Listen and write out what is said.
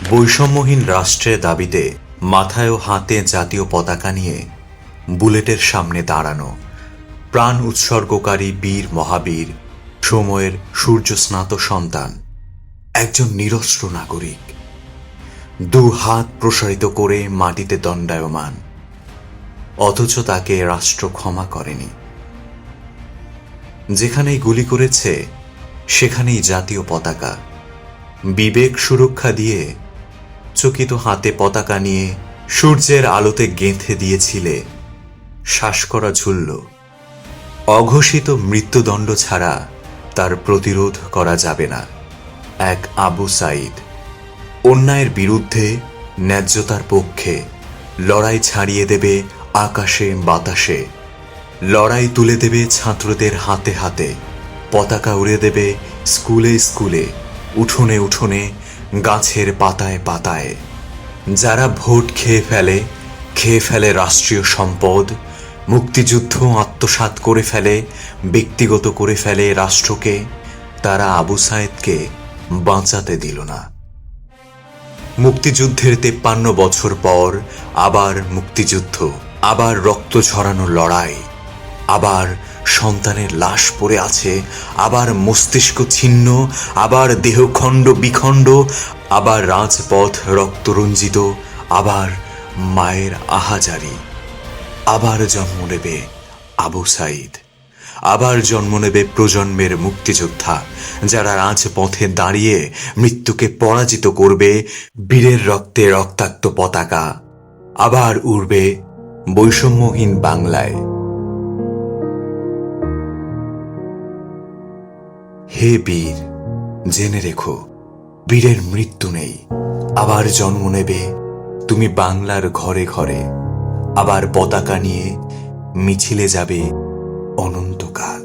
বৈষম্যহীন রাষ্ট্রের দাবিতে মাথায় ও হাতে জাতীয় পতাকা নিয়ে বুলেটের সামনে দাঁড়ানো প্রাণ উৎসর্গকারী বীর মহাবীর সময়ের সূর্যস্নাত সন্তান, একজন নিরস্ত্র নাগরিক, দু হাত প্রসারিত করে মাটিতে দণ্ডায়মান, অথচ তাকে রাষ্ট্র ক্ষমা করেনি। যেখানেই গুলি করেছে সেখানেই জাতীয় পতাকা। বিবেক সুরক্ষা দিয়ে চকিত হাতে পতাকা নিয়ে সূর্যের আলোতে গেঁথে দিয়েছিলে শ্বাস করা ঝুলল। অঘোষিত মৃত্যুদণ্ড ছাড়া তার প্রতিরোধ করা যাবে না। এক আবু সাঈদ অন্যায়ের বিরুদ্ধে, ন্যায্যতার পক্ষে লড়াই ছাড়িয়ে দেবে আকাশে বাতাসে, লড়াই তুলে দেবে ছাত্রদের হাতে হাতে, পতাকা উড়ে দেবে স্কুলে স্কুলে, উঠোনে উঠোনে, গাছের পাতায় পাতায়। যারা ভোট খেয়ে ফেলে রাষ্ট্রীয় সম্পদ, মুক্তিযুদ্ধ আত্মসাৎ করে ফেলে, ব্যক্তিগত করে ফেলে রাষ্ট্রকে, তারা আবু সাঈদকে বাঁচাতে দিল না। মুক্তিযুদ্ধের 53 বছর পর আবার মুক্তিযুদ্ধ, আবার রক্ত ঝরানো লড়াই, আবার সন্তানের লাশ পড়ে আছে, আবার মস্তিষ্ক ছিন্ন, আবার দেহখণ্ড বিখণ্ড, আবার রাজপথ রক্তরঞ্জিত, আবার মায়ের আহাজারি। আবার জন্ম নেবে আবু সাঈদ, আবার জন্ম নেবে প্রজন্মের মুক্তিযোদ্ধা, যারা রাজপথে দাঁড়িয়ে মৃত্যুকে পরাজিত করবে। বীরের রক্তে রক্তাক্ত পতাকা আবার উড়বে বৈষম্যহীন বাংলায়। হে বীর, জেনে রেখো, বীরের মৃত্যু নেই। আবার জন্ম নেবে তুমি বাংলার ঘরে ঘরে, আবার পতাকা নিয়ে মিছিলে যাবে অনন্তকাল।